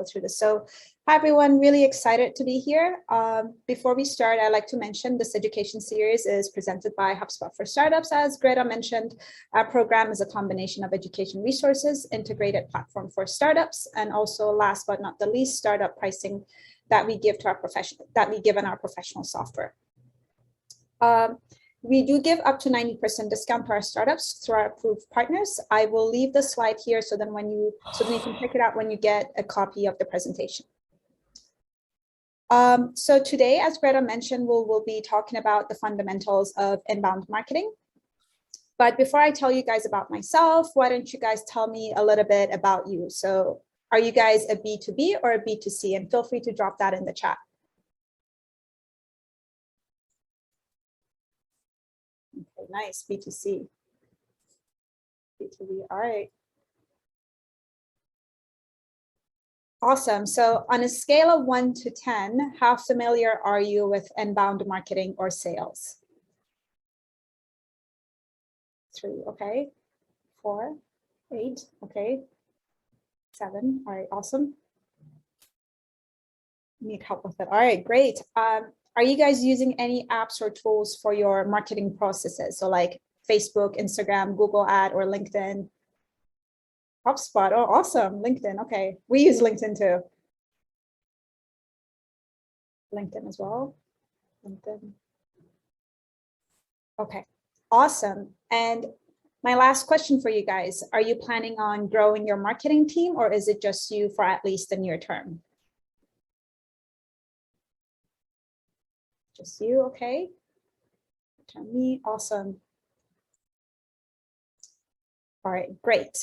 through this. So hi everyone, really excited to be here. Before we start, I'd like to mention this education series is presented by Hubspot for Startups. As Greta mentioned, our program is a combination of education resources, integrated platform for startups, and also last but not the least, startup pricing that we give to our in our professional software. We do give up to 90% discount to our startups through our approved partners. I will leave the slide here so then you can pick it out when you get a copy of the presentation. So today, as Greta mentioned, we'll be talking about the fundamentals of inbound marketing. But before I tell you guys about myself, why don't you guys tell me a little bit about you? So are you guys a B2B or a B2C? And feel free to drop that in the chat. Okay, nice, B2C. B2B, all right. Awesome. So on a scale of 1 to 10, how familiar are you with inbound marketing or sales? 3, okay. 4, 8, okay. 7, all right, awesome. Need help with it. All right, great. Are you guys using any apps or tools for your marketing processes? So like Facebook, Instagram, Google Ad, or LinkedIn? Hubspot, oh, awesome. LinkedIn, okay. We use LinkedIn too. LinkedIn as well. LinkedIn. Okay, awesome. And my last question for you guys, are you planning on growing your marketing team or is it just you for at least the near term? Just you, okay. Turn me, awesome. All right, great.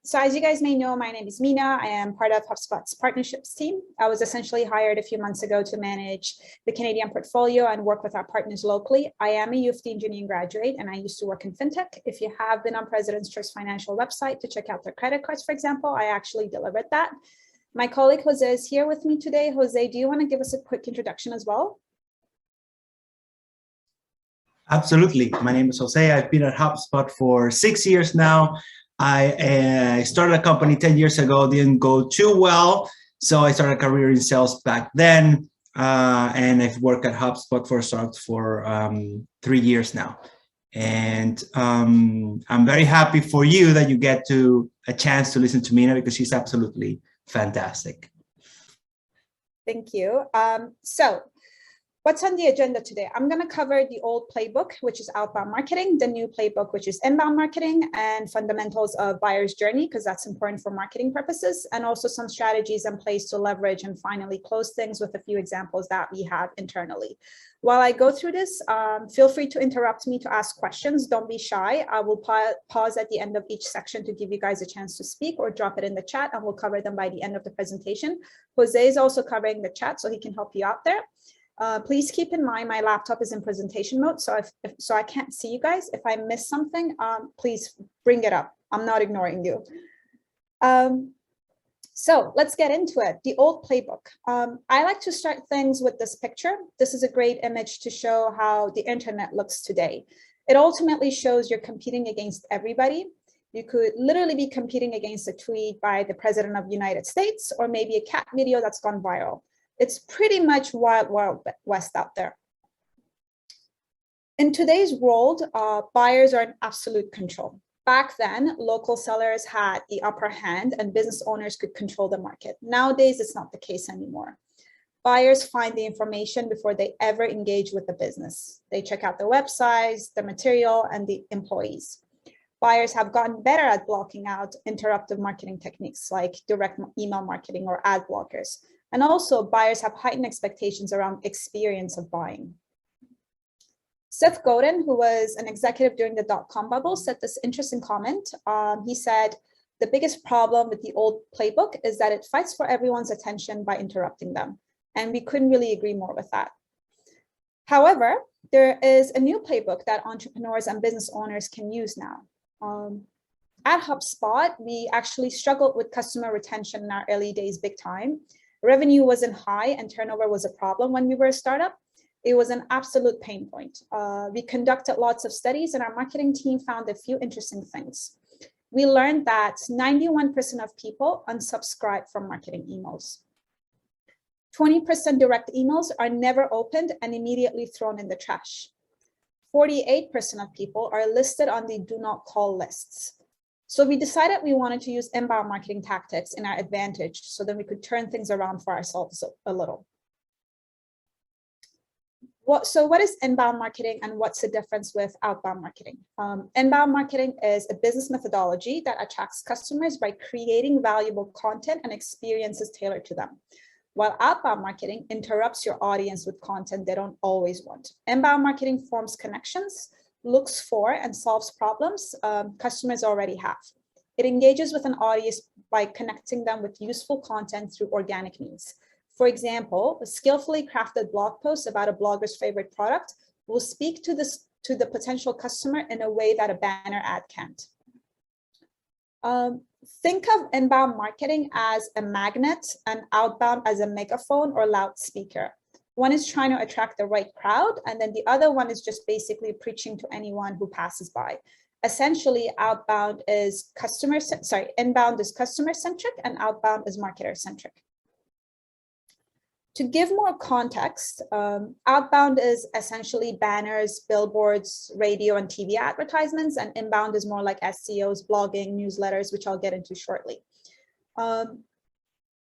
So as you guys may know, my name is Mina. I am part of HubSpot's partnerships team. I was essentially hired a few months ago to manage the Canadian portfolio and work with our partners locally. I am a U of T engineering graduate and I used to work in fintech. If you have been on President's Choice Financial website to check out their credit cards, for example, I actually delivered that. My colleague Jose is here with me today. Jose, do you want to give us a quick introduction as well? Absolutely. My name is Jose. I've been at HubSpot for 6 years now. I started a company 10 years ago, didn't go too well. So I started a career in sales back then. And I've worked at HubSpot for 3 years now. And I'm very happy for you that you get a chance to listen to Mina because she's absolutely fantastic. Thank you. So what's on the agenda today? I'm going to cover the old playbook, which is outbound marketing, the new playbook, which is inbound marketing, and fundamentals of buyer's journey, because that's important for marketing purposes, and also some strategies in place to leverage and finally close things with a few examples that we have internally. While I go through this, feel free to interrupt me to ask questions. Don't be shy. I will pause at the end of each section to give you guys a chance to speak or drop it in the chat, and we'll cover them by the end of the presentation. Jose is also covering the chat, so he can help you out there. Please keep in mind my laptop is in presentation mode, so so I can't see you guys. If I miss something, please bring it up. I'm not ignoring you. So let's get into it. The old playbook. I like to start things with this picture. This is a great image to show how the internet looks today. It ultimately shows you're competing against everybody. You could literally be competing against a tweet by the President of the United States or maybe a cat video that's gone viral. It's pretty much wild, wild west out there. In today's world, buyers are in absolute control. Back then, local sellers had the upper hand and business owners could control the market. Nowadays, it's not the case anymore. Buyers find the information before they ever engage with the business. They check out the websites, the material, and the employees. Buyers have gotten better at blocking out interruptive marketing techniques like direct email marketing or ad blockers. And also buyers have heightened expectations around experience of buying. Seth Godin, who was an executive during the dot-com bubble, said this interesting comment. He said, the biggest problem with the old playbook is that it fights for everyone's attention by interrupting them. And we couldn't really agree more with that. However, there is a new playbook that entrepreneurs and business owners can use now. At HubSpot, we actually struggled with customer retention in our early days big time. Revenue wasn't high and turnover was a problem when we were a startup. It was an absolute pain point. We conducted lots of studies and our marketing team found a few interesting things. we learned that 91% of people unsubscribe from marketing emails. 20% direct emails are never opened and immediately thrown in the trash. 48% of people are listed on the do not call lists. So we decided we wanted to use inbound marketing tactics in our advantage so that we could turn things around for ourselves a little. So what is inbound marketing and what's the difference with outbound marketing? Inbound marketing is a business methodology that attracts customers by creating valuable content and experiences tailored to them. While outbound marketing interrupts your audience with content they don't always want. Inbound marketing forms connections, looks for and solves problems customers already have. It engages with an audience by connecting them with useful content through organic means. For example, a skillfully crafted blog post about a blogger's favorite product will speak to the potential customer in a way that a banner ad can't. Think of inbound marketing as a magnet and outbound as a megaphone or loudspeaker. One is trying to attract the right crowd, and then the other one is just basically preaching to anyone who passes by. Essentially, inbound is customer-centric and outbound is marketer-centric. To give more context, outbound is essentially banners, billboards, radio and TV advertisements, and inbound is more like SEOs, blogging, newsletters, which I'll get into shortly.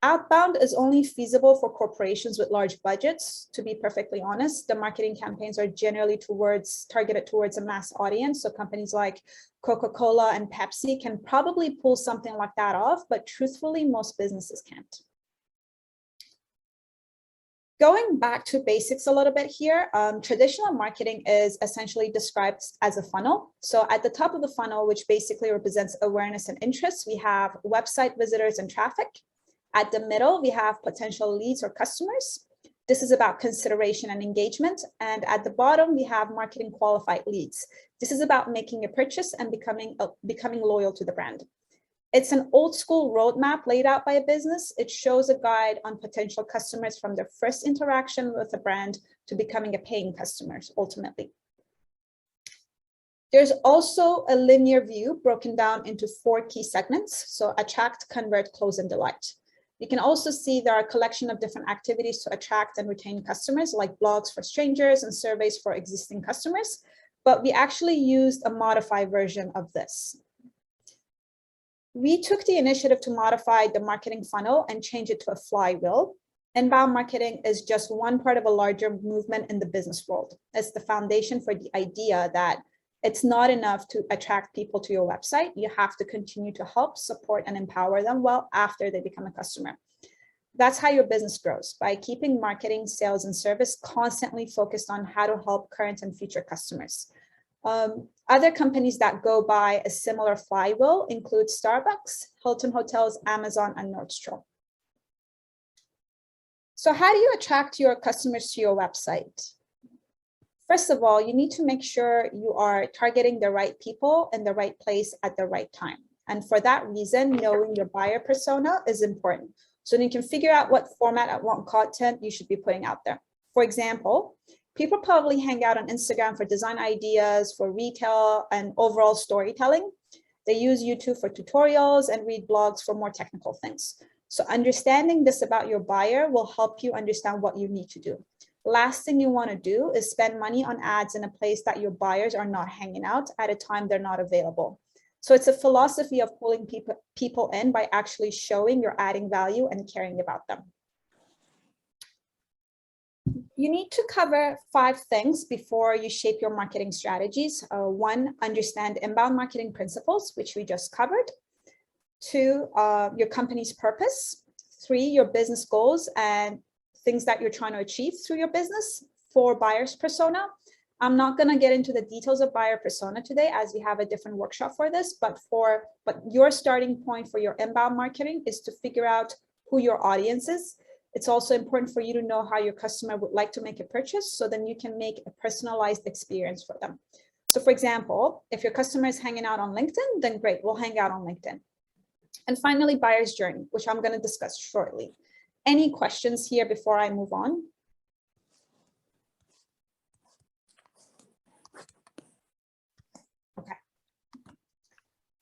Outbound is only feasible for corporations with large budgets. To be perfectly honest, the marketing campaigns are generally targeted towards a mass audience. So companies like Coca-Cola and Pepsi can probably pull something like that off, but truthfully, most businesses can't. Going back to basics a little bit here, traditional marketing is essentially described as a funnel. So at the top of the funnel, which basically represents awareness and interest, we have website visitors and traffic. At the middle, we have potential leads or customers. This is about consideration and engagement. And at the bottom, we have marketing qualified leads. This is about making a purchase and becoming loyal to the brand. It's an old school roadmap laid out by a business. It shows a guide on potential customers from their first interaction with a brand to becoming a paying customer, ultimately. There's also a linear view broken down into 4 key segments. So attract, convert, close, and delight. You can also see there are a collection of different activities to attract and retain customers, like blogs for strangers and surveys for existing customers. But we actually used a modified version of this. We took the initiative to modify the marketing funnel and change it to a flywheel. Inbound marketing is just one part of a larger movement in the business world. It's the foundation for the idea that it's not enough to attract people to your website. You have to continue to help, support, and empower them well after they become a customer. That's how your business grows, by keeping marketing, sales, and service constantly focused on how to help current and future customers. Other companies that go by a similar flywheel include Starbucks, Hilton Hotels, Amazon, and Nordstrom. So how do you attract your customers to your website? First of all, you need to make sure you are targeting the right people in the right place at the right time. And for that reason, knowing your buyer persona is important. So you can figure out what format and what content you should be putting out there. For example, people probably hang out on Instagram for design ideas, for retail, and overall storytelling. They use YouTube for tutorials and read blogs for more technical things. So understanding this about your buyer will help you understand what you need to do. Last thing you want to do is spend money on ads in a place that your buyers are not hanging out at a time they're not available. So it's a philosophy of pulling people in by actually showing you're adding value and caring about them. You need to cover 5 things before you shape your marketing strategies. 1, understand inbound marketing principles, which we just covered. 2, your company's purpose. 3, your business goals and things that you're trying to achieve through your business. 4, buyer's persona. I'm not going to get into the details of buyer persona today, as we have a different workshop for this, but your starting point for your inbound marketing is to figure out who your audience is. It's also important for you to know how your customer would like to make a purchase, so then you can make a personalized experience for them. So for example, if your customer is hanging out on LinkedIn, then great, we'll hang out on LinkedIn. And finally, buyer's journey, which I'm going to discuss shortly. Any questions here before I move on? Okay.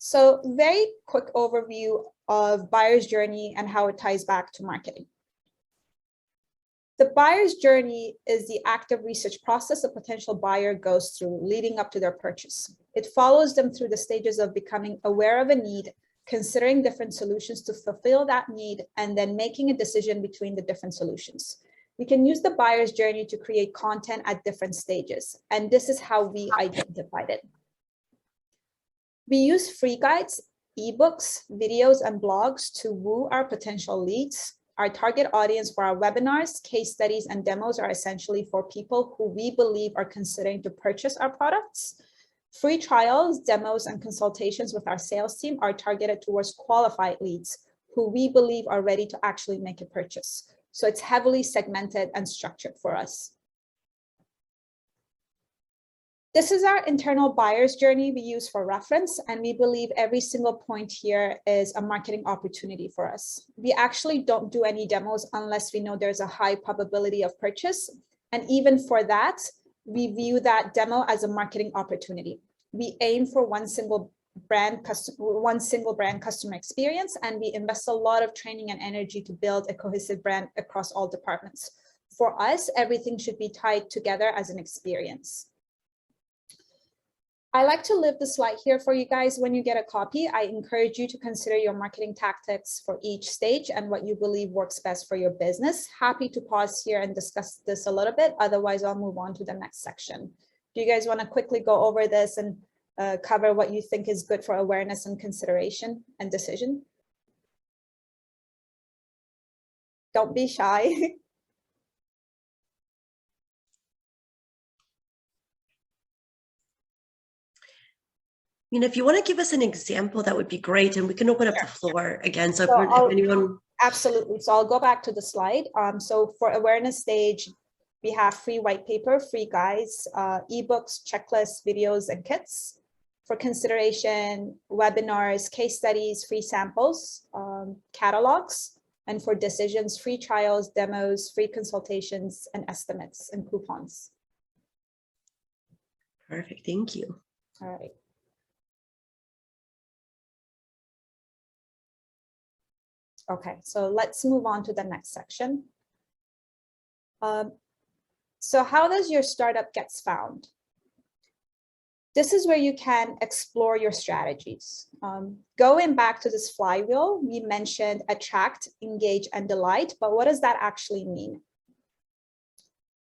So very quick overview of buyer's journey and how it ties back to marketing. The buyer's journey is the active research process a potential buyer goes through leading up to their purchase. It follows them through the stages of becoming aware of a need, considering different solutions to fulfill that need, and then making a decision between the different solutions. We can use the buyer's journey to create content at different stages, and this is how we identified it. We use free guides, ebooks, videos, and blogs to woo our potential leads. Our target audience for our webinars, case studies, and demos are essentially for people who we believe are considering to purchase our products. Free trials, demos, and consultations with our sales team are targeted towards qualified leads who we believe are ready to actually make a purchase. So it's heavily segmented and structured for us. This is our internal buyer's journey we use for reference, and we believe every single point here is a marketing opportunity for us. We actually don't do any demos unless we know there's a high probability of purchase. And even for that, we view that demo as a marketing opportunity. We aim for one single brand customer experience, and we invest a lot of training and energy to build a cohesive brand across all departments. For us, everything should be tied together as an experience. I like to leave the slide here for you guys. When you get a copy, I encourage you to consider your marketing tactics for each stage and what you believe works best for your business. Happy to pause here and discuss this a little bit. Otherwise, I'll move on to the next section. Do you guys want to quickly go over this and cover what you think is good for awareness and consideration and decision? Don't be shy. If you want to give us an example, that would be great. And we can open up the floor again. So, if anyone. Absolutely. So I'll go back to the slide. So for awareness stage, we have free white paper, free guides, ebooks, checklists, videos, and kits. For consideration, webinars, case studies, free samples, catalogs. And for decisions, free trials, demos, free consultations, and estimates and coupons. Perfect. Thank you. All right. Okay, so let's move on to the next section. So how does your startup gets found? This is where you can explore your strategies. Going back to this flywheel, we mentioned attract, engage, and delight, but what does that actually mean?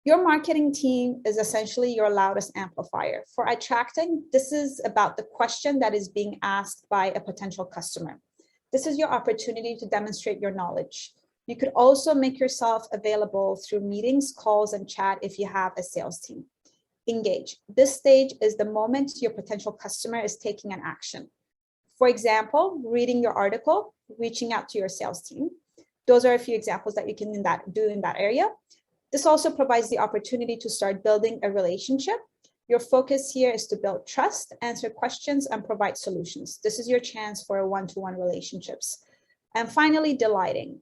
Your marketing team is essentially your loudest amplifier. For attracting, this is about the question that is being asked by a potential customer. This is your opportunity to demonstrate your knowledge. You could also make yourself available through meetings, calls, and chat if you have a sales team. Engage. This stage is the moment your potential customer is taking an action. For example, reading your article, reaching out to your sales team. Those are a few examples that you can do in that area. This also provides the opportunity to start building a relationship. Your focus here is to build trust, answer questions, and provide solutions. This is your chance for one-to-one relationships. And finally, delighting.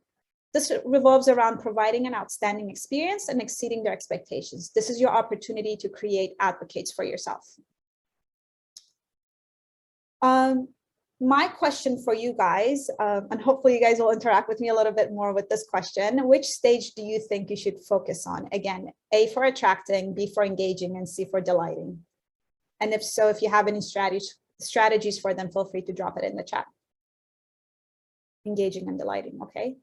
This revolves around providing an outstanding experience and exceeding their expectations. This is your opportunity to create advocates for yourself. My question for you guys, and hopefully you guys will interact with me a little bit more with this question, which stage do you think you should focus on? Again, A for attracting, B for engaging, and C for delighting. And if so, if you have any strategies for them, feel free to drop it in the chat. Engaging and delighting, okay?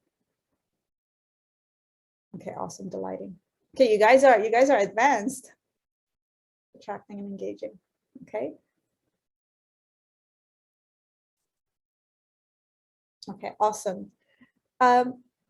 Okay, awesome, delighting. Okay, you guys are advanced. Attracting and engaging, okay? Okay, awesome.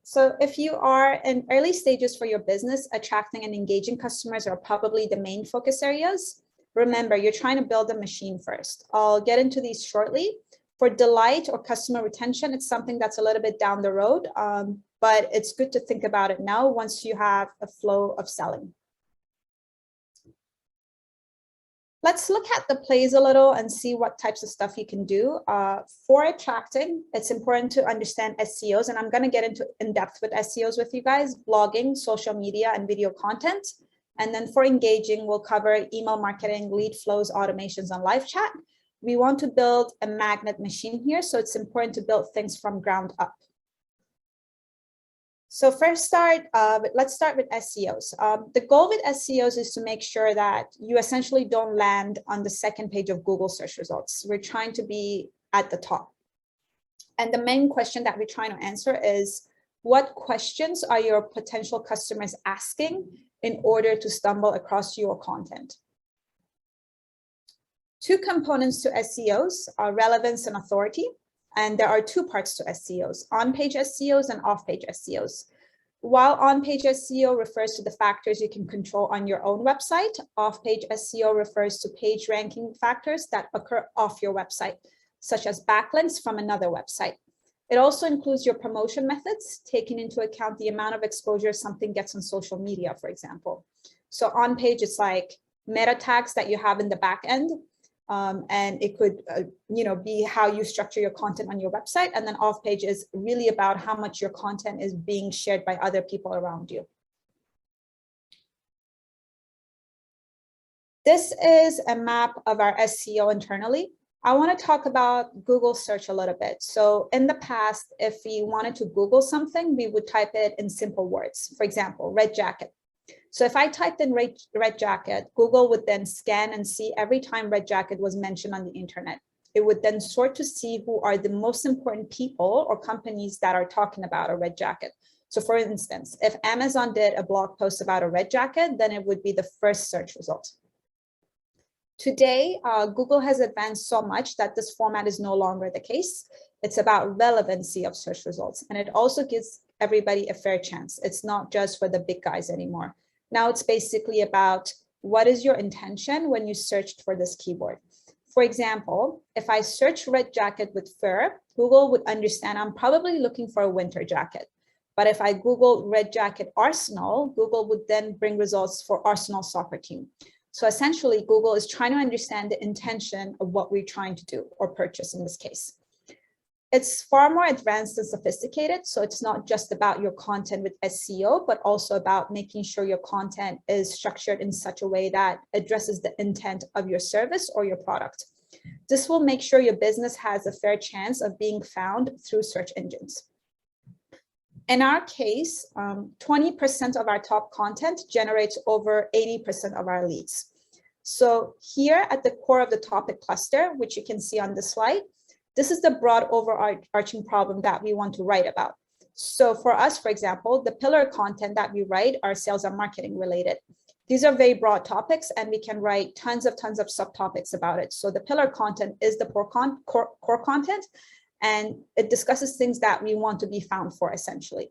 So if you are in early stages for your business, attracting and engaging customers are probably the main focus areas. Remember, you're trying to build a machine first. I'll get into these shortly. For delight or customer retention, it's something that's a little bit down the road, but it's good to think about it now once you have a flow of selling. Let's look at the plays a little and see what types of stuff you can do. For attracting, it's important to understand SEOs, and I'm going to get into in-depth with SEOs with you guys, blogging, social media, and video content. And then for engaging, we'll cover email marketing, lead flows, automations, and live chat. we want to build a magnet machine here. So it's important to build things from ground up. So let's start with SEOs. The goal with SEOs is to make sure that you essentially don't land on the second page of Google search results. We're trying to be at the top. And the main question that we're trying to answer is, what questions are your potential customers asking in order to stumble across your content? Two components to SEOs are relevance and authority. And there are two parts to SEOs, on-page SEOs and off-page SEOs. While on-page SEO refers to the factors you can control on your own website, off-page SEO refers to page ranking factors that occur off your website, such as backlinks from another website. It also includes your promotion methods, taking into account the amount of exposure something gets on social media, for example. So on-page, it's like meta tags that you have in the back end. And it could, be how you structure your content on your website. And then off page is really about how much your content is being shared by other people around you. This is a map of our SEO internally. I want to talk about Google search a little bit. So in the past, if we wanted to Google something, we would type it in simple words. For example, red jacket. So if I typed in red jacket, Google would then scan and see every time red jacket was mentioned on the internet. It would then sort to see who are the most important people or companies that are talking about a red jacket. So for instance, if Amazon did a blog post about a red jacket, then it would be the first search result. Today, Google has advanced so much that this format is no longer the case. It's about relevancy of search results. And it also gives everybody a fair chance. It's not just for the big guys anymore. Now it's basically about what is your intention when you searched for this keyword. For example, if I search red jacket with fur, Google would understand I'm probably looking for a winter jacket. But if I Google red jacket Arsenal, Google would then bring results for Arsenal soccer team. So essentially, Google is trying to understand the intention of what we're trying to do or purchase in this case. It's far more advanced and sophisticated. So it's not just about your content with SEO, but also about making sure your content is structured in such a way that addresses the intent of your service or your product. This will make sure your business has a fair chance of being found through search engines. In our case, 20% of our top content generates over 80% of our leads. So here at the core of the topic cluster, which you can see on the slide, this is the broad overarching problem that we want to write about. So for us, for example, the pillar content that we write are sales and marketing related. These are very broad topics and we can write tons of subtopics about it. So the pillar content is the core content and it discusses things that we want to be found for essentially.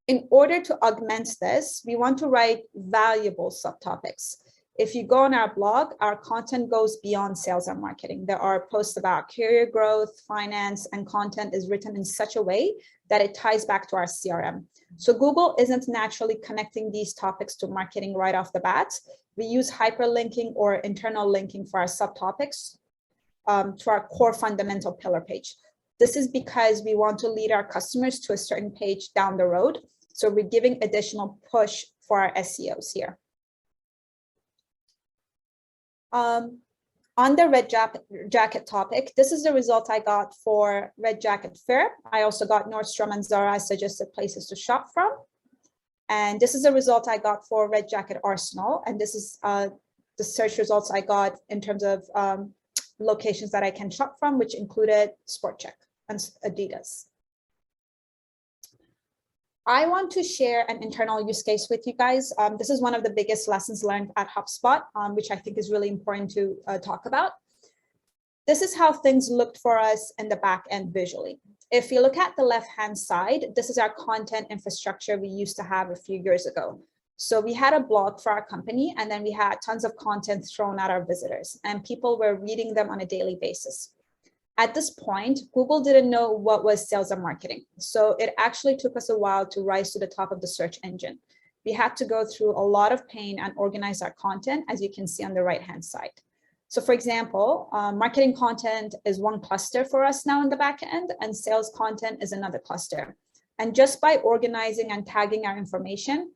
In order to augment this, we want to write valuable subtopics. If you go on our blog, our content goes beyond sales and marketing. There are posts about career growth, finance, and content is written in such a way that it ties back to our CRM. So Google isn't naturally connecting these topics to marketing right off the bat. We use hyperlinking or internal linking for our subtopics to our core fundamental pillar page. This is because we want to lead our customers to a certain page down the road. So we're giving additional push for our SEOs here. On the red jacket topic, this is the result I got for red jacket fair. I also got Nordstrom and Zara as suggested places to shop from. And this is the result I got for red jacket Arsenal. And this is the search results I got in terms of locations that I can shop from, which included Sport Check and Adidas. I want to share an internal use case with you guys. This is one of the biggest lessons learned at HubSpot, which I think is really important to talk about. This is how things looked for us in the back end visually. If you look at the left-hand side, this is our content infrastructure we used to have a few years ago. So we had a blog for our company, and then we had tons of content thrown at our visitors, and people were reading them on a daily basis. At this point, Google didn't know what was sales and marketing. So it actually took us a while to rise to the top of the search engine. We had to go through a lot of pain and organize our content, as you can see on the right-hand side. So for example, marketing content is one cluster for us now in the back end, and sales content is another cluster. And just by organizing and tagging our information,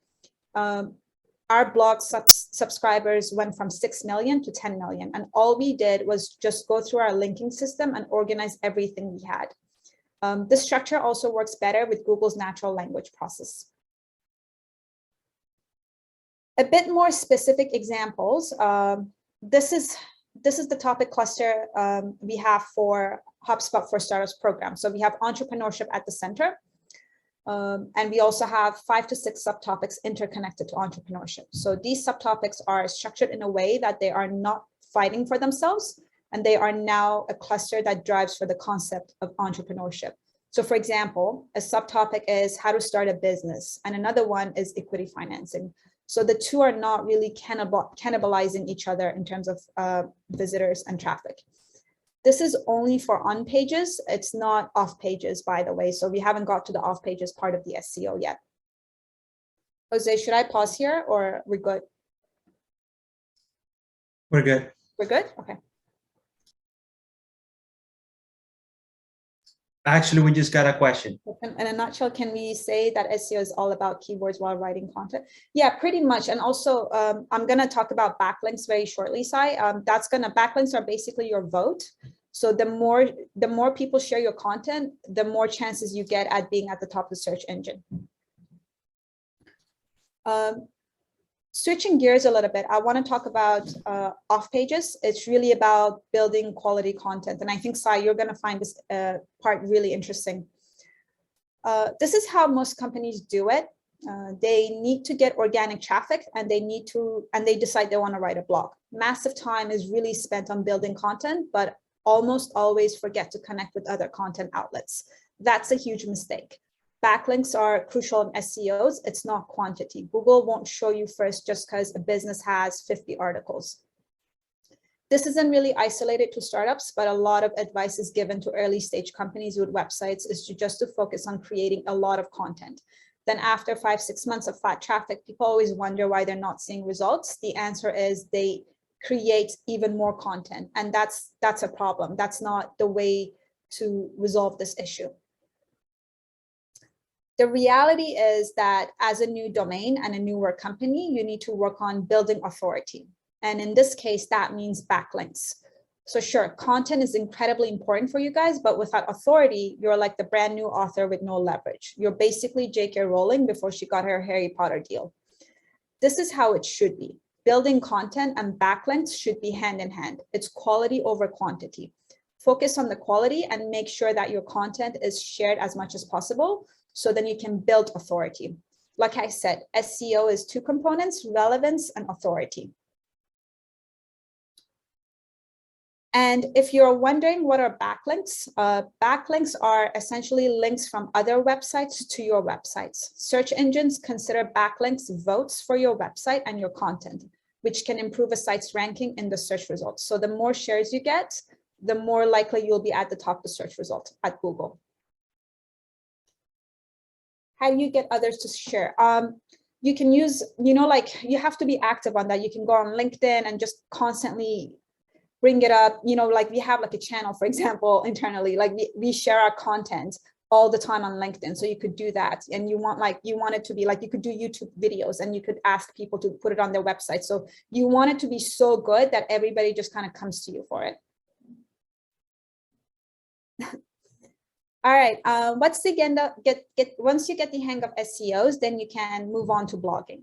our blog subscribers went from 6 million to 10 million. And all we did was just go through our linking system and organize everything we had. This structure also works better with Google's natural language process. A bit more specific examples. This is the topic cluster we have for Hubspot for Startups program. So we have entrepreneurship at the center. And we also have 5 to 6 subtopics interconnected to entrepreneurship. So these subtopics are structured in a way that they are not fighting for themselves, and they are now a cluster that drives for the concept of entrepreneurship. So for example, a subtopic is how to start a business, and another one is equity financing. So the two are not really cannibalizing each other in terms of visitors and traffic. This is only for on pages. It's not off pages, by the way. So we haven't got to the off pages part of the SEO yet. Jose, should I pause here or we're good? We're good. We're good? Okay. Actually, we just got a question. In a nutshell, can we say that SEO is all about keywords while writing content? Yeah, pretty much. And also, I'm going to talk about backlinks very shortly, Sai. Backlinks are basically your vote. So the more people share your content, the more chances you get at being at the top of the search engine. Switching gears a little bit, I want to talk about off pages. It's really about building quality content. And I think, Sai, you're going to find this part really interesting. This is how most companies do it. They need to get organic traffic, and they decide they want to write a blog. Massive time is really spent on building content, but almost always forget to connect with other content outlets. That's a huge mistake. Backlinks are crucial in SEOs. It's not quantity. Google won't show you first just because a business has 50 articles. This isn't really isolated to startups, but a lot of advice is given to early stage companies with websites is to focus on creating a lot of content. Then after 5-6 months of flat traffic, people always wonder why they're not seeing results. The answer is they create even more content, and that's a problem. That's not the way to resolve this issue. The reality is that as a new domain and a newer company, you need to work on building authority. And in this case, that means backlinks. So sure, content is incredibly important for you guys, but without authority, you're like the brand new author with no leverage. You're basically J.K. Rowling before she got her Harry Potter deal. This is how it should be. Building content and backlinks should be hand in hand. It's quality over quantity. Focus on the quality and make sure that your content is shared as much as possible, so then you can build authority. Like I said, SEO is 2 components: relevance and authority. And if you're wondering what are backlinks, backlinks are essentially links from other websites to your websites. Search engines consider backlinks votes for your website and your content, which can improve a site's ranking in the search results. So the more shares you get, the more likely you'll be at the top of the search result at Google. How do you get others to share? You can use, you have to be active on that. You can go on LinkedIn and just constantly bring it up. Like we have like a channel, for example, internally, like we share our content all the time on LinkedIn. So you could do that. And you want it to be like, you could do YouTube videos and you could ask people to put it on their website. So you want it to be so good that everybody just kind of comes to you for it. All right, once you get the hang of SEOs, then you can move on to blogging.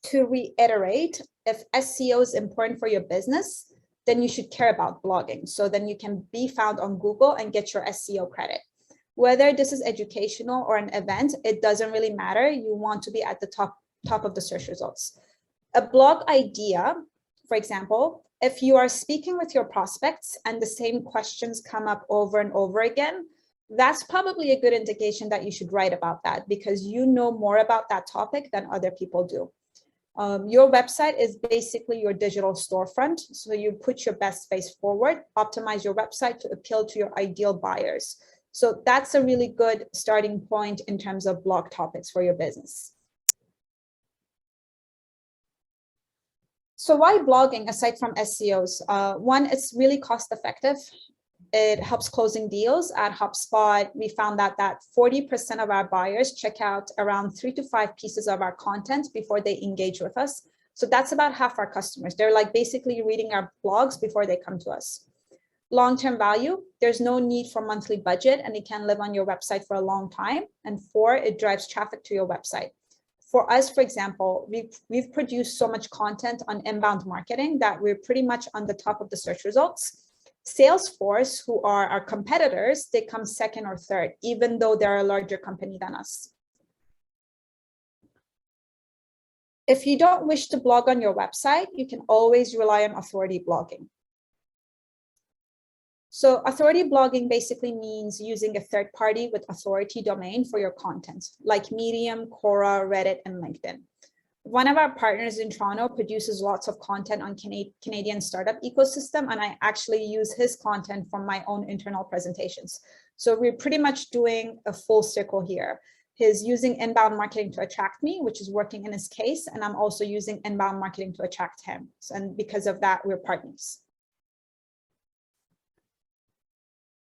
To reiterate, if SEO is important for your business, then you should care about blogging. So then you can be found on Google and get your SEO credit. Whether this is educational or an event, it doesn't really matter. You want to be at the top of the search results. A blog idea, for example, if you are speaking with your prospects and the same questions come up over and over again, that's probably a good indication that you should write about that, because you know more about that topic than other people do. Your website is basically your digital storefront. So you put your best face forward, optimize your website to appeal to your ideal buyers. So that's a really good starting point in terms of blog topics for your business. So why blogging aside from SEOs? One, it's really cost effective. It helps closing deals. At Hubspot, we found that 40% of our buyers check out around 3 to 5 pieces of our content before they engage with us. So that's about half our customers. They're like basically reading our blogs before they come to us. Long-term value, there's no need for monthly budget and it can live on your website for a long time. And 4, it drives traffic to your website. For us, for example, we've produced so much content on inbound marketing that we're pretty much on the top of the search results. Salesforce, who are our competitors, they come second or third, even though they're a larger company than us. If you don't wish to blog on your website, you can always rely on authority blogging. So authority blogging basically means using a third party with authority domain for your content, like Medium, Quora, Reddit, and LinkedIn. One of our partners in Toronto produces lots of content on Canadian startup ecosystem, and I actually use his content from my own internal presentations. So we're pretty much doing a full circle here. He's using inbound marketing to attract me, which is working in his case, and I'm also using inbound marketing to attract him. And because of that, we're partners.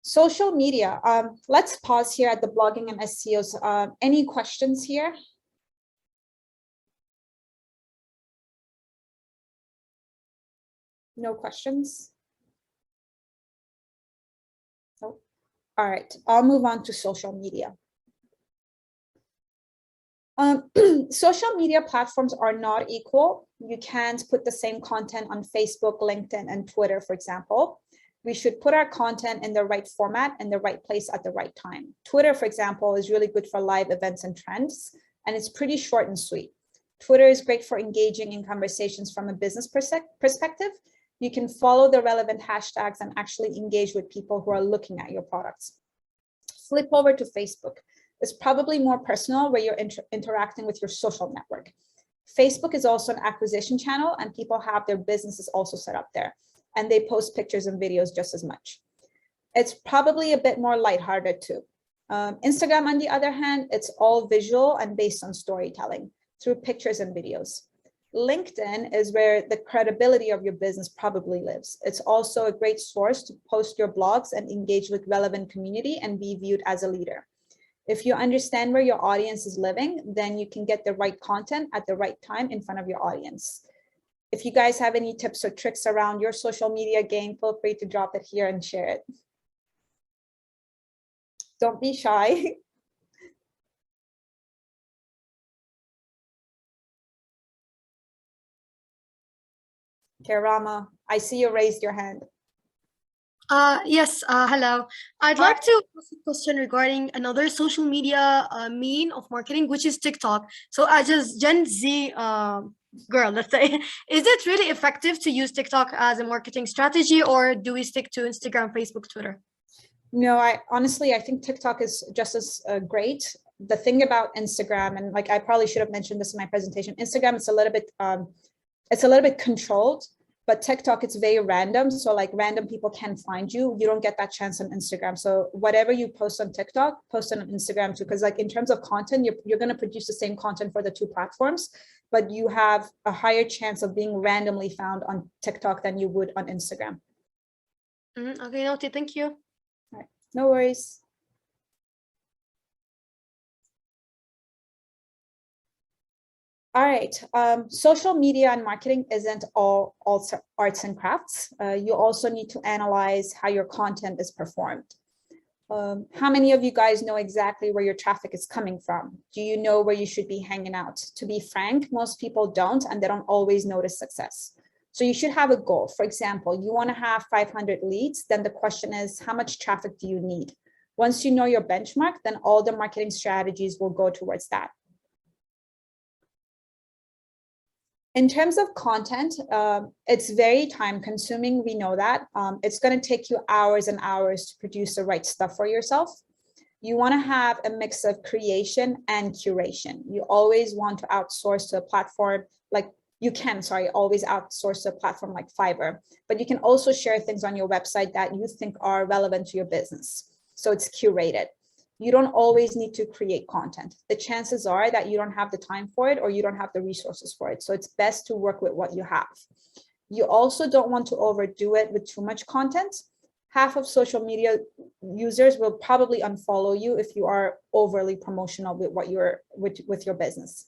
Social media. Let's pause here at the blogging and SEOs. Any questions here? No questions? Nope. All right, I'll move on to social media. Social media platforms are not equal. You can't put the same content on Facebook, LinkedIn, and Twitter, for example. We should put our content in the right format and the right place at the right time. Twitter, for example, is really good for live events and trends, and it's pretty short and sweet. Twitter is great for engaging in conversations from a business perspective. You can follow the relevant hashtags and actually engage with people who are looking at your products. Flip over to Facebook. It's probably more personal, where you're interacting with your social network. Facebook is also an acquisition channel, and people have their businesses also set up there, and they post pictures and videos just as much. It's probably a bit more lighthearted too. Instagram, on the other hand, it's all visual and based on storytelling through pictures and videos. LinkedIn is where the credibility of your business probably lives. It's also a great source to post your blogs and engage with relevant community and be viewed as a leader. If you understand where your audience is living, then you can get the right content at the right time in front of your audience. If you guys have any tips or tricks around your social media game, feel free to drop it here and share it. Don't be shy. Okay, Rama, I see you raised your hand. Yes, hello. I'd like to ask a question regarding another social media mean of marketing, which is TikTok. So as a Gen Z girl, let's say, is it really effective to use TikTok as a marketing strategy, or do we stick to Instagram, Facebook, Twitter? No, I think TikTok is just as great. The thing about Instagram, and like I probably should have mentioned this in my presentation, Instagram is a little bit controlled. But TikTok, it's very random. So like random people can find you. You don't get that chance on Instagram. So whatever you post on TikTok, post it on Instagram too. Because like in terms of content, you're going to produce the same content for the two platforms, but you have a higher chance of being randomly found on TikTok than you would on Instagram. Okay, noted. Thank you. All right, no worries. All right, social media and marketing isn't all arts and crafts. You also need to analyze how your content is performed. How many of you guys know exactly where your traffic is coming from? Do you know where you should be hanging out? To be frank, most people don't, and they don't always notice success. So you should have a goal. For example, you want to have 500 leads, then the question is, how much traffic do you need? Once you know your benchmark, then all the marketing strategies will go towards that. In terms of content, it's very time consuming. We know that. It's going to take you hours and hours to produce the right stuff for yourself. You want to have a mix of creation and curation. You always want to outsource to a platform like always outsource to a platform like Fiverr, but you can also share things on your website that you think are relevant to your business. So it's curated. You don't always need to create content. The chances are that you don't have the time for it or you don't have the resources for it. So it's best to work with what you have. You also don't want to overdo it with too much content. half of social media users will probably unfollow you if you are overly promotional with what you're with your business.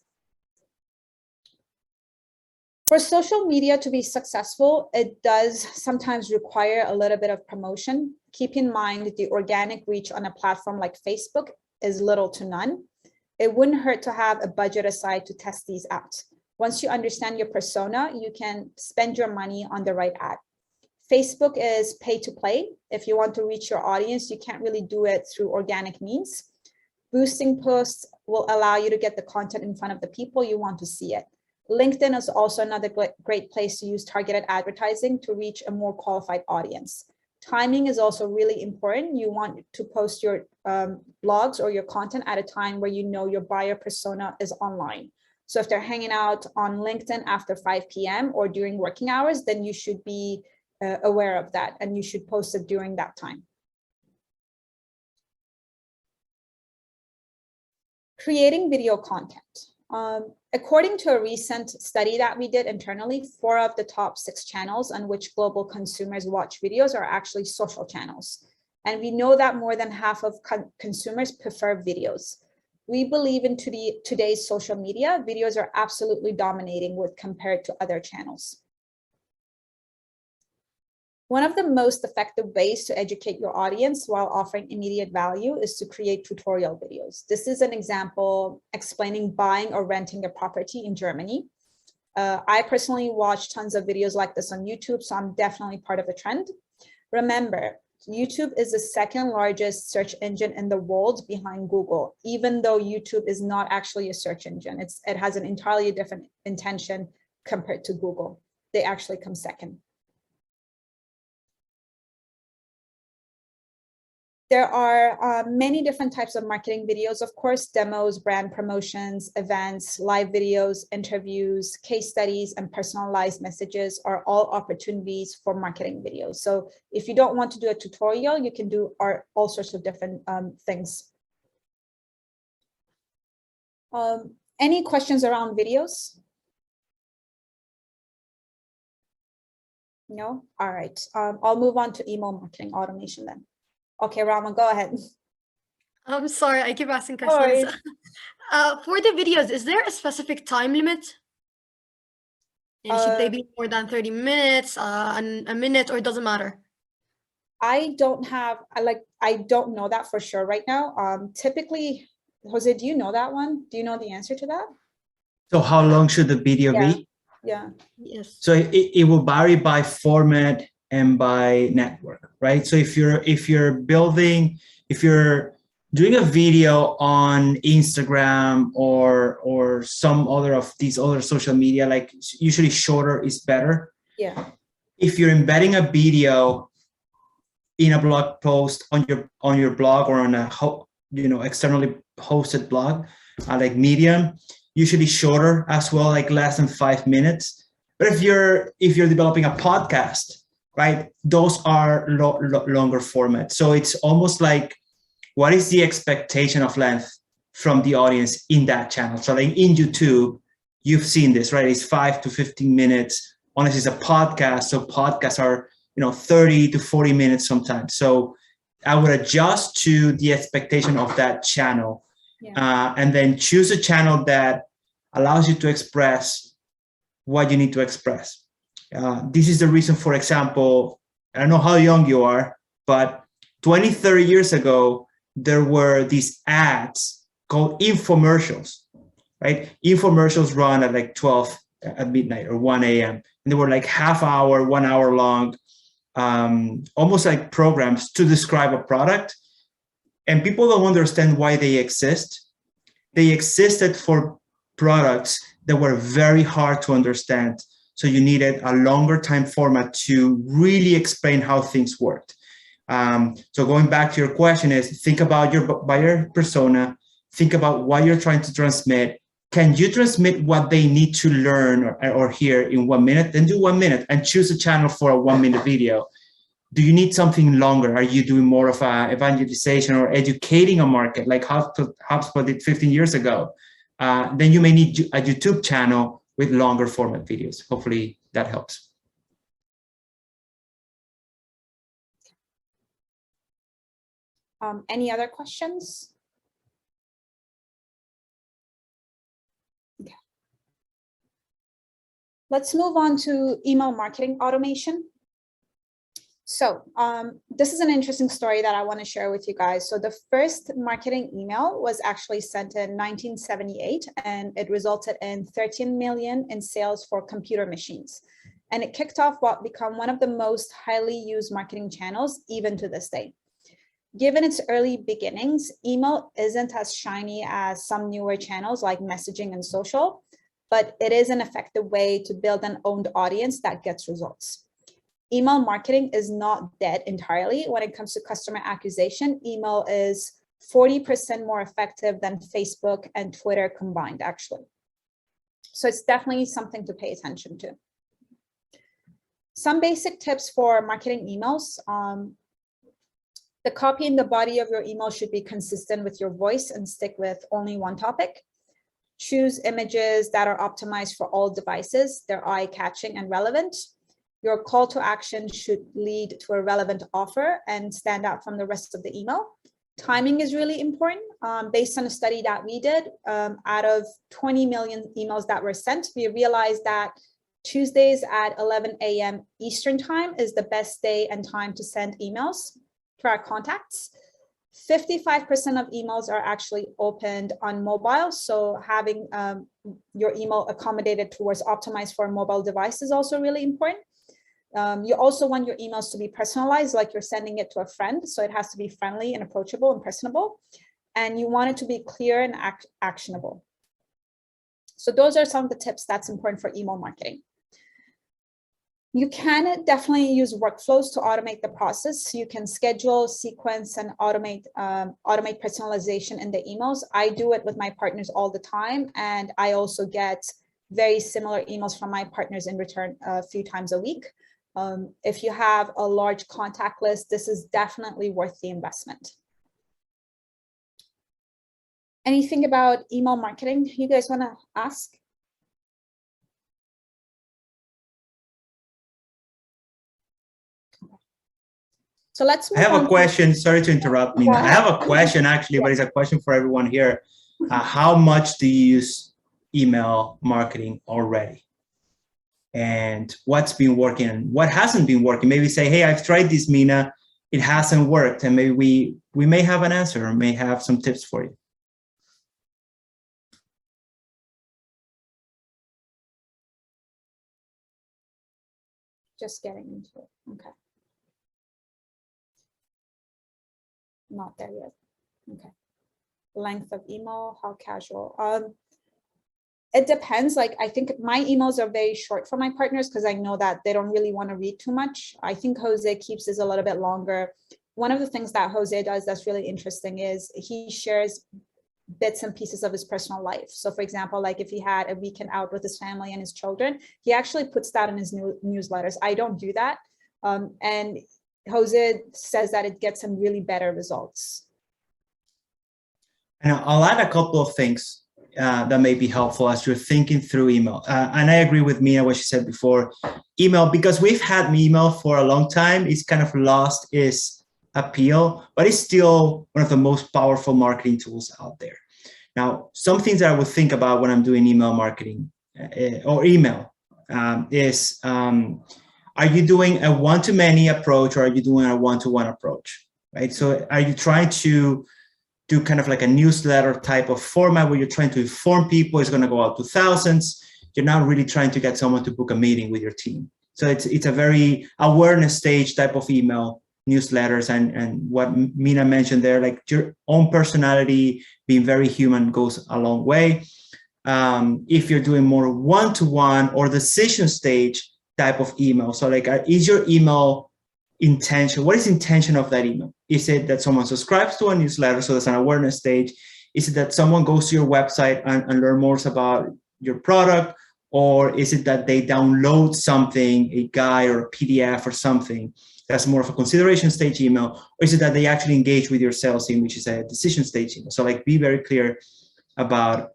For social media to be successful, it does sometimes require a little bit of promotion. Keep in mind the organic reach on a platform like Facebook is little to none. It wouldn't hurt to have a budget aside to test these out. Once you understand your persona, you can spend your money on the right ad. Facebook is pay to play. If you want to reach your audience, you can't really do it through organic means. Boosting posts will allow you to get the content in front of the people you want to see it. LinkedIn is also another great place to use targeted advertising to reach a more qualified audience. Timing is also really important. You want to post your blogs or your content at a time where you know your buyer persona is online. So if they're hanging out on LinkedIn after 5 p.m. or during working hours, then you should be aware of that and you should post it during that time. Creating video content. According to a recent study that we did internally, 4 of the top 6 channels on which global consumers watch videos are actually social channels. And we know that more than half of consumers prefer videos. We believe in today's social media, videos are absolutely dominating with compared to other channels. One of the most effective ways to educate your audience while offering immediate value is to create tutorial videos. This is an example explaining buying or renting a property in Germany. I personally watch tons of videos like this on YouTube, so I'm definitely part of the trend. Remember, YouTube is the second largest search engine in the world behind Google, even though YouTube is not actually a search engine. It has an entirely different intention compared to Google. They actually come second. There are many different types of marketing videos, of course, demos, brand promotions, events, live videos, interviews, case studies, and personalized messages are all opportunities for marketing videos. So if you don't want to do a tutorial, you can do all sorts of different things. Any questions around videos? No? All right. I'll move on to email marketing automation then. Okay, Rama, go ahead. I'm sorry, I keep asking questions. For the videos, is there a specific time limit? And should they be more than 30 minutes, a minute, or it doesn't matter? I don't know that for sure right now. Typically, Jose, do you know that one? Do you know the answer to that? So how long should the video be? Yeah. Yes. So it will vary by format and by network, right? So if you're doing a video on Instagram or some other of these other social media, like usually shorter is better. Yeah. If you're embedding a video in a blog post on your blog or on a externally hosted blog, like Medium, usually shorter as well, like less than 5 minutes. But if you're developing a podcast, right, those are longer formats. So it's almost like, what is the expectation of length from the audience in that channel? So like in YouTube, you've seen this, right? It's 5 to 15 minutes. Unless it's a podcast, so podcasts are 30 to 40 minutes sometimes. So I would adjust to the expectation of that channel, and then choose a channel that allows you to express what you need to express. This is the reason, for example, I don't know how young you are, but 20, 30 years ago, there were these ads called infomercials, right? Infomercials run at like 12 at midnight or 1 a.m. And they were like half hour, 1 hour long, almost like programs to describe a product. And people don't understand why they exist. They existed for products that were very hard to understand. So you needed a longer time format to really explain how things worked. So going back to your question is, think about your buyer persona, think about what you're trying to transmit. Can you transmit what they need to learn or hear in 1 minute? Then do 1 minute and choose a channel for a 1 minute video. Do you need something longer? Are you doing more of a evangelization or educating a market like HubSpot did 15 years ago? Then you may need a YouTube channel with longer format videos. Hopefully that helps. Any other questions? Okay. Let's move on to email marketing automation. So this is an interesting story that I want to share with you guys. So the first marketing email was actually sent in 1978, and it resulted in 13 million in sales for computer machines. And it kicked off what became one of the most highly used marketing channels, even to this day. Given its early beginnings, email isn't as shiny as some newer channels like messaging and social, but it is an effective way to build an owned audience that gets results. Email marketing is not dead entirely. When it comes to customer acquisition, email is 40% more effective than Facebook and Twitter combined, actually. So it's definitely something to pay attention to. Some basic tips for marketing emails. The copy and the body of your email should be consistent with your voice and stick with only one topic. Choose images that are optimized for all devices. They're eye-catching and relevant. Your call to action should lead to a relevant offer and stand out from the rest of the email. Timing is really important. Based on a study that we did, out of 20 million emails that were sent, we realized that Tuesdays at 11 a.m. Eastern time is the best day and time to send emails to our contacts. 55% of emails are actually opened on mobile. So having your email accommodated towards optimized for a mobile device is also really important. You also want your emails to be personalized, like you're sending it to a friend. So it has to be friendly and approachable and personable. And you want it to be clear and actionable. So those are some of the tips that's important for email marketing. You can definitely use workflows to automate the process. You can schedule, sequence, and automate personalization in the emails. I do it with my partners all the time, and I also get very similar emails from my partners in return a few times a week. If you have a large contact list, this is definitely worth the investment. Anything about email marketing you guys want to ask? So let's move I have on a question. Sorry to interrupt, Mina. I have a question actually, but it's a question for everyone here. How much do you use email marketing already? And what's been working and what hasn't been working? Maybe say, hey, I've tried this, Mina. It hasn't worked. And maybe we may have an answer or may have some tips for you. Just getting into it. Okay. Not there yet. Okay. Length of email, how casual. It depends. Like, I think my emails are very short for my partners because I know that they don't really want to read too much. I think Jose keeps this a little bit longer. One of the things that Jose does that's really interesting is he shares bits and pieces of his personal life. So for example, like if he had a weekend out with his family and his children, he actually puts that in his newsletters. I don't do that. And Jose says that it gets some really better results. And I'll add a couple of things that may be helpful as you're thinking through email. And I agree with Mina, what she said before. Email, because we've had email for a long time, it's kind of lost its appeal, but it's still one of the most powerful marketing tools out there. Now, some things that I would think about when I'm doing email marketing or email is, are you doing a one-to-many approach or are you doing a one-to-one approach, right? So are you trying to do kind of like a newsletter type of format where you're trying to inform people, it's going to go out to thousands. You're not really trying to get someone to book a meeting with your team. So it's a very awareness stage type of email newsletters. And what Mina mentioned there, like your own personality, being very human goes a long way. If you're doing more one-to-one or decision stage type of email. So like, is your email intention? What is the intention of that email? Is it that someone subscribes to a newsletter? So that's an awareness stage. Is it that someone goes to your website and learn more about your product? Or is it that they download something, a guide or a PDF or something? That's more of a consideration stage email. Or is it that they actually engage with your sales team, which is a decision stage email? So like, be very clear about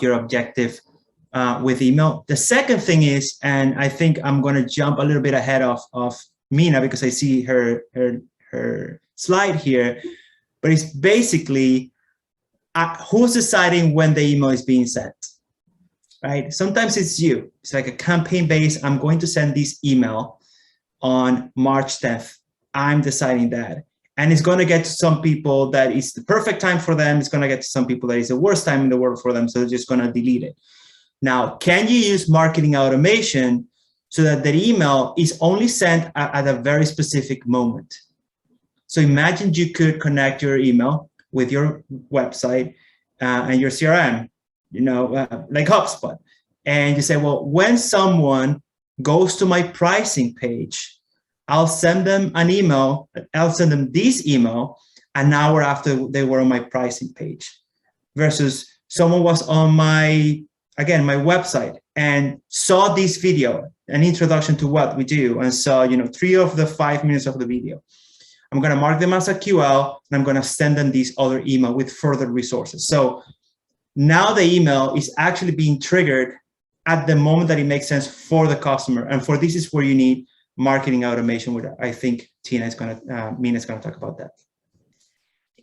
your objective with email. The second thing is, and I think I'm going to jump a little bit ahead of Mina because I see her slide here, but it's basically who's deciding when the email is being sent, right? Sometimes it's you. It's like a campaign base. I'm going to send this email on March 10th. I'm deciding that. And it's going to get to some people that is the perfect time for them. It's going to get to some people that is the worst time in the world for them. So they're just going to delete it. Now, can you use marketing automation so that the email is only sent at a very specific moment? So imagine you could connect your email with your website and your CRM, like Hubspot. And you say, well, when someone goes to my pricing page, I'll send them an email. I'll send them this email an hour after they were on my pricing page, versus someone was on my website and saw this video, an introduction to what we do, and saw 3 of the 5 minutes of the video. I'm going to mark them as a QL, and I'm going to send them this other email with further resources. So now the email is actually being triggered at the moment that it makes sense for the customer. And for this is where you need marketing automation, which I think Mina's going to talk about that.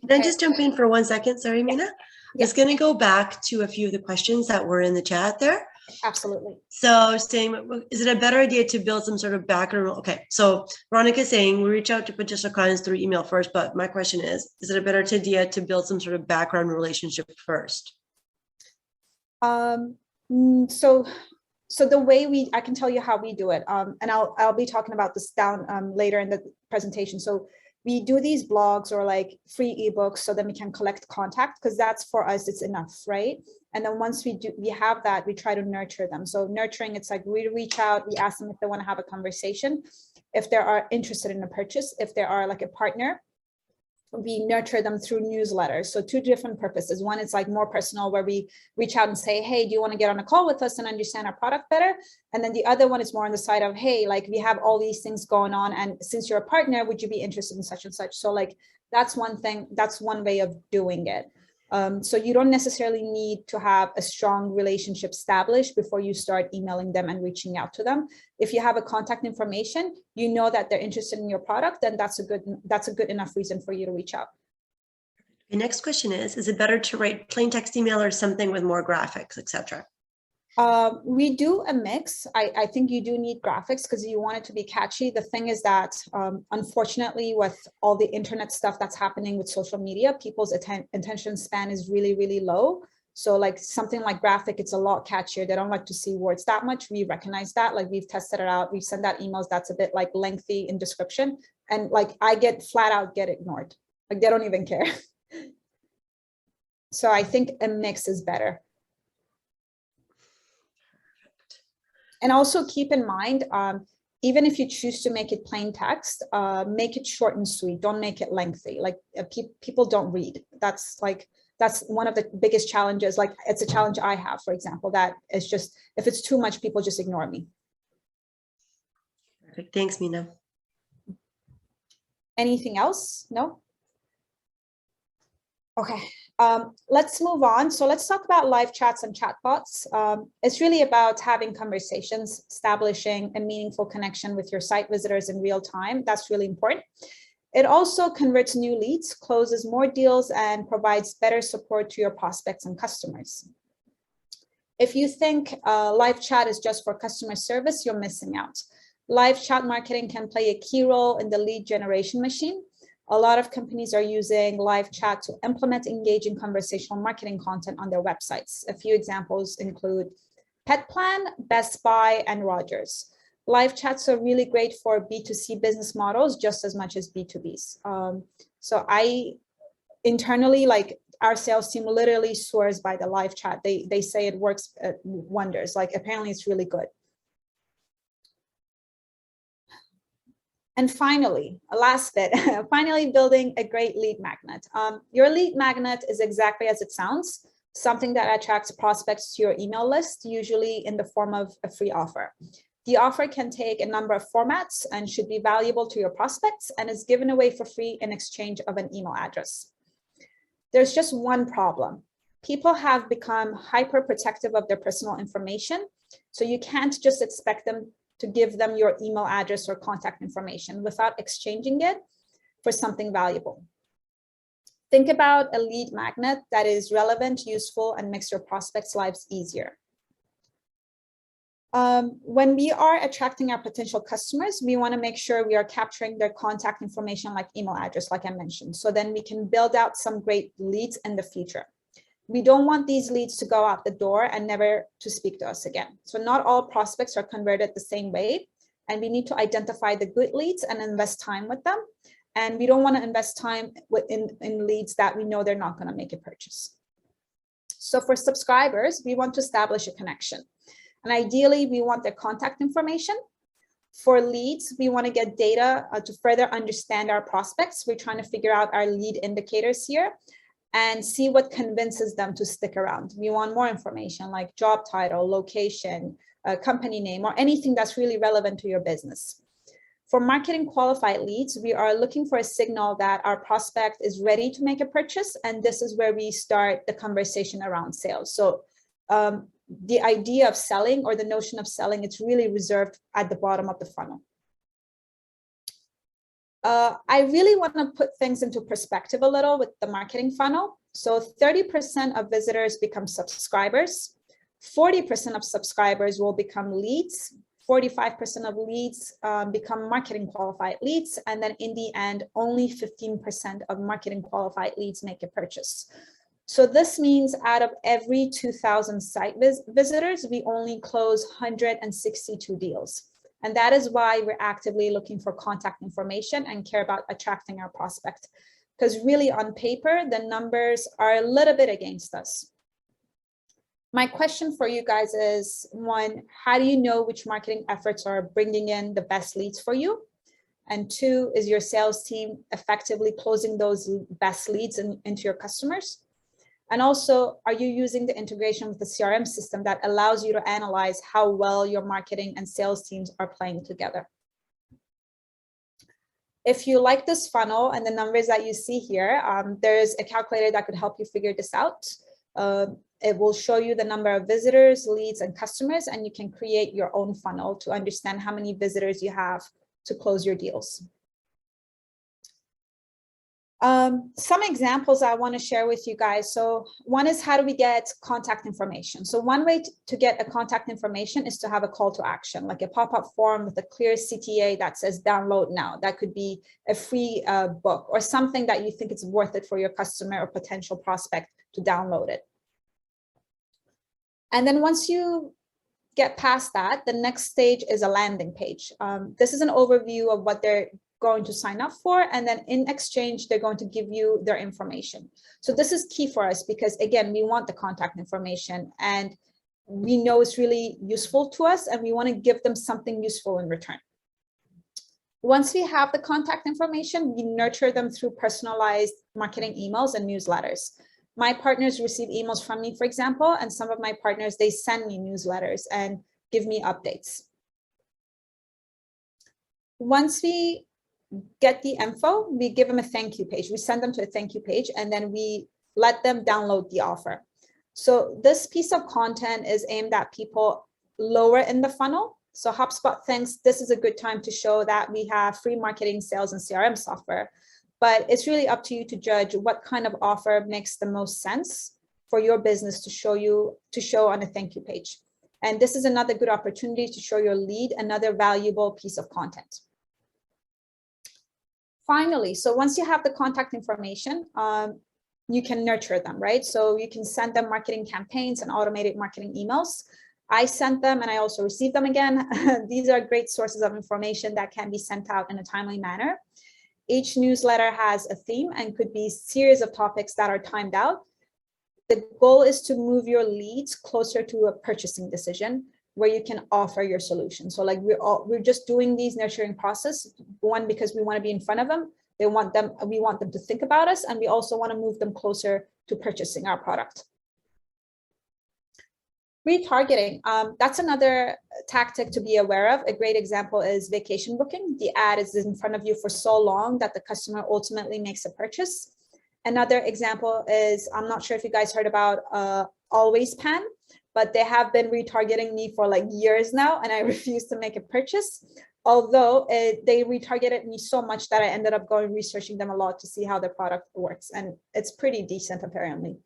Can I just jump in for 1 second? Sorry, Mina. Just going to go back to a few of the questions that were in the chat there. Absolutely. So saying, is it a better idea to build some sort of background? Okay, so Veronica's saying we reach out to potential clients through email first, but my question is it a better idea to build some sort of background relationship first? So the way I can tell you how we do it, and I'll be talking about this down later in the presentation. So we do these blogs or like free ebooks so then we can collect contact, because that's for us, it's enough, right? And then once we have that, we try to nurture them. So nurturing, it's like we reach out, we ask them if they want to have a conversation, if they are interested in a purchase, if they are like a partner, we nurture them through newsletters. So 2 different purposes. One is like more personal, where we reach out and say, hey, do you want to get on a call with us and understand our product better? And then the other one is more on the side of, hey, like we have all these things going on, and since you're a partner, would you be interested in such and such? So like that's one thing, that's one way of doing it. So you don't necessarily need to have a strong relationship established before you start emailing them and reaching out to them. If you have a contact information, you know that they're interested in your product, then that's a good enough reason for you to reach out. The next question is it better to write plain text email or something with more graphics, etc.? We do a mix. I think you do need graphics because you want it to be catchy. The thing is that, unfortunately, with all the internet stuff that's happening with social media, people's attention span is really, really low. So like something like graphic, it's a lot catchier. They don't like to see words that much. We recognize that. Like we've tested it out. We send out emails that's a bit like lengthy in description. And like I get flat out get ignored. Like they don't even care. So I think a mix is better. And also keep in mind, even if you choose to make it plain text, make it short and sweet. Don't make it lengthy. Like people don't read. That's one of the biggest challenges. Like it's a challenge I have, for example, that is just, if it's too much, people just ignore me. Perfect. Thanks, Mina. Anything else? No? Okay. Let's move on. So let's talk about live chats and chatbots. It's really about having conversations, establishing a meaningful connection with your site visitors in real time. That's really important. It also converts new leads, closes more deals, and provides better support to your prospects and customers. If you think live chat is just for customer service, you're missing out. Live chat marketing can play a key role in the lead generation machine. A lot of companies are using live chat to implement engaging conversational marketing content on their websites. A few examples include Petplan, Best Buy, and Rogers. Live chats are really great for B2C business models just as much as B2Bs. So I internally, like our sales team literally swears by the live chat. They say it works wonders. Like apparently it's really good. And finally, a last bit, finally building a great lead magnet. Your lead magnet is exactly as it sounds, something that attracts prospects to your email list, usually in the form of a free offer. The offer can take a number of formats and should be valuable to your prospects and is given away for free in exchange of an email address. There's just one problem. People have become hyper protective of their personal information, so you can't just expect them to give them your email address or contact information without exchanging it. for something valuable. Think about a lead magnet that is relevant, useful, and makes your prospects' lives easier. When we are attracting our potential customers, we want to make sure we are capturing their contact information, like email address, like I mentioned, so then we can build out some great leads in the future. We don't want these leads to go out the door and never to speak to us again. So not all prospects are converted the same way, and we need to identify the good leads and invest time with them. And we don't want to invest time in leads that we know they're not going to make a purchase. So for subscribers, we want to establish a connection. And ideally, we want their contact information. For leads, we want to get data to further understand our prospects. We're trying to figure out our lead indicators here and see what convinces them to stick around. We want more information like job title, location, company name, or anything that's really relevant to your business. For marketing qualified leads, we are looking for a signal that our prospect is ready to make a purchase. And this is where we start the conversation around sales. So the idea of selling, or the notion of selling, it's really reserved at the bottom of the funnel. I really want to put things into perspective a little with the marketing funnel. So 30% of visitors become subscribers, 40% of subscribers will become leads, 45% of leads become marketing qualified leads, and then in the end, only 15% of marketing qualified leads make a purchase. So this means out of every 2,000 site visitors, we only close 162 deals. And that is why we're actively looking for contact information and care about attracting our prospect. Because really on paper, the numbers are a little bit against us. My question for you guys is, one, how do you know which marketing efforts are bringing in the best leads for you? And two, is your sales team effectively closing those best leads into your customers? And also, are you using the integration with the CRM system that allows you to analyze how well your marketing and sales teams are playing together? If you like this funnel and the numbers that you see here, there's a calculator that could help you figure this out. It will show you the number of visitors, leads, and customers, and you can create your own funnel to understand how many visitors you have to close your deals. Some examples I want to share with you guys. So one is, how do we get contact information? So one way to get a contact information is to have a call to action, like a pop-up form with a clear CTA that says download now. That could be a free book or something that you think it's worth it for your customer or potential prospect to download it. And then once you get past that, the next stage is a landing page. This is an overview of what they're going to sign up for, and then in exchange they're going to give you their information. So this is key for us because, again, we want the contact information and we know it's really useful to us, and we want to give them something useful in return. Once we have the contact information, we nurture them through personalized marketing emails and newsletters. My partners receive emails from me, for example, and some of my partners, they send me newsletters and give me updates. Once we get the info, we give them a thank you page. We send them to a thank you page, and then we let them download the offer. So this piece of content is aimed at people lower in the funnel. So HubSpot thinks this is a good time to show that we have free marketing, sales, and CRM software. But it's really up to you to judge what kind of offer makes the most sense for your business to show on a thank you page. And this is another good opportunity to show your lead another valuable piece of content. Finally, so once you have the contact information, you can nurture them, right? So you can send them marketing campaigns and automated marketing emails. I sent them and I also received them again. These are great sources of information that can be sent out in a timely manner. Each newsletter has a theme and could be a series of topics that are timed out. The goal is to move your leads closer to a purchasing decision where you can offer your solution. So like we're just doing these nurturing process, one, because we want to be in front of them. We want them to think about us, and we also want to move them closer to purchasing our product. Retargeting, that's another tactic to be aware of. A great example is vacation booking. The ad is in front of you for so long that the customer ultimately makes a purchase. Another example is, I'm not sure if you guys heard about Always Pan, but they have been retargeting me for like years now, and I refuse to make a purchase. although they retargeted me so much that I ended up going researching them a lot to see how the product works, and it's pretty decent apparently.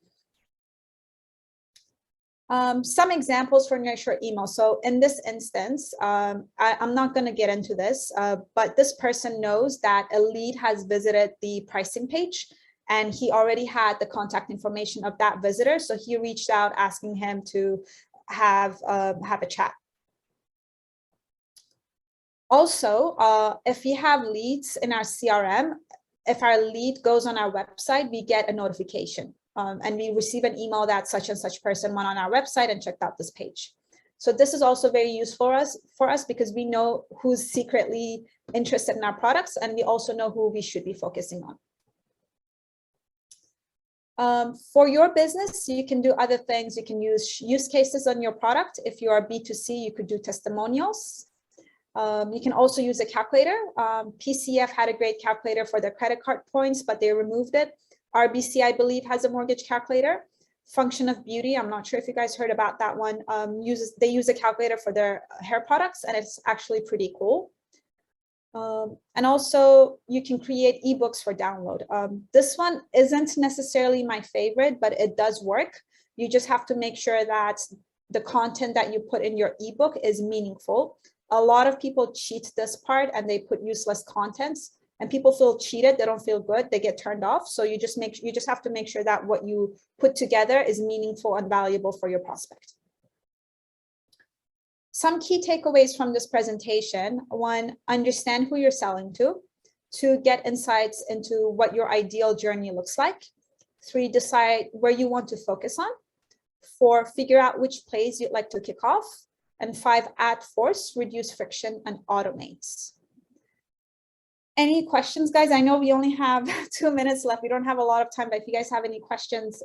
Some examples for nurture email. So in this instance, I'm not going to get into this, but this person knows that a lead has visited the pricing page, and he already had the contact information of that visitor. So he reached out asking him to have a chat. Also, if we have leads in our CRM, if our lead goes on our website, we get a notification. And we receive an email that such and such person went on our website and checked out this page. So this is also very useful for us because we know who's secretly interested in our products, and we also know who we should be focusing on. For your business, you can do other things. You can use use cases on your product. If you are B2C, you could do testimonials. You can also use a calculator. PCF had a great calculator for their credit card points, but they removed it. RBC, I believe, has a mortgage calculator. Function of Beauty, I'm not sure if you guys heard about that one. They use a calculator for their hair products, and it's actually pretty cool. And also, you can create ebooks for download. This one isn't necessarily my favorite, but it does work. You just have to make sure that the content that you put in your ebook is meaningful. A lot of people cheat this part and they put useless contents. And people feel cheated, they don't feel good, they get turned off. So you just have to make sure that what you put together is meaningful and valuable for your prospect. Some key takeaways from this presentation: 1, understand who you're selling to. 2, get insights into what your ideal journey looks like. 3, decide where you want to focus on. 4, figure out which plays you'd like to kick off. And 5, add force, reduce friction, and automate. Any questions, guys? I know we only have 2 minutes left. We don't have a lot of time, but if you guys have any questions,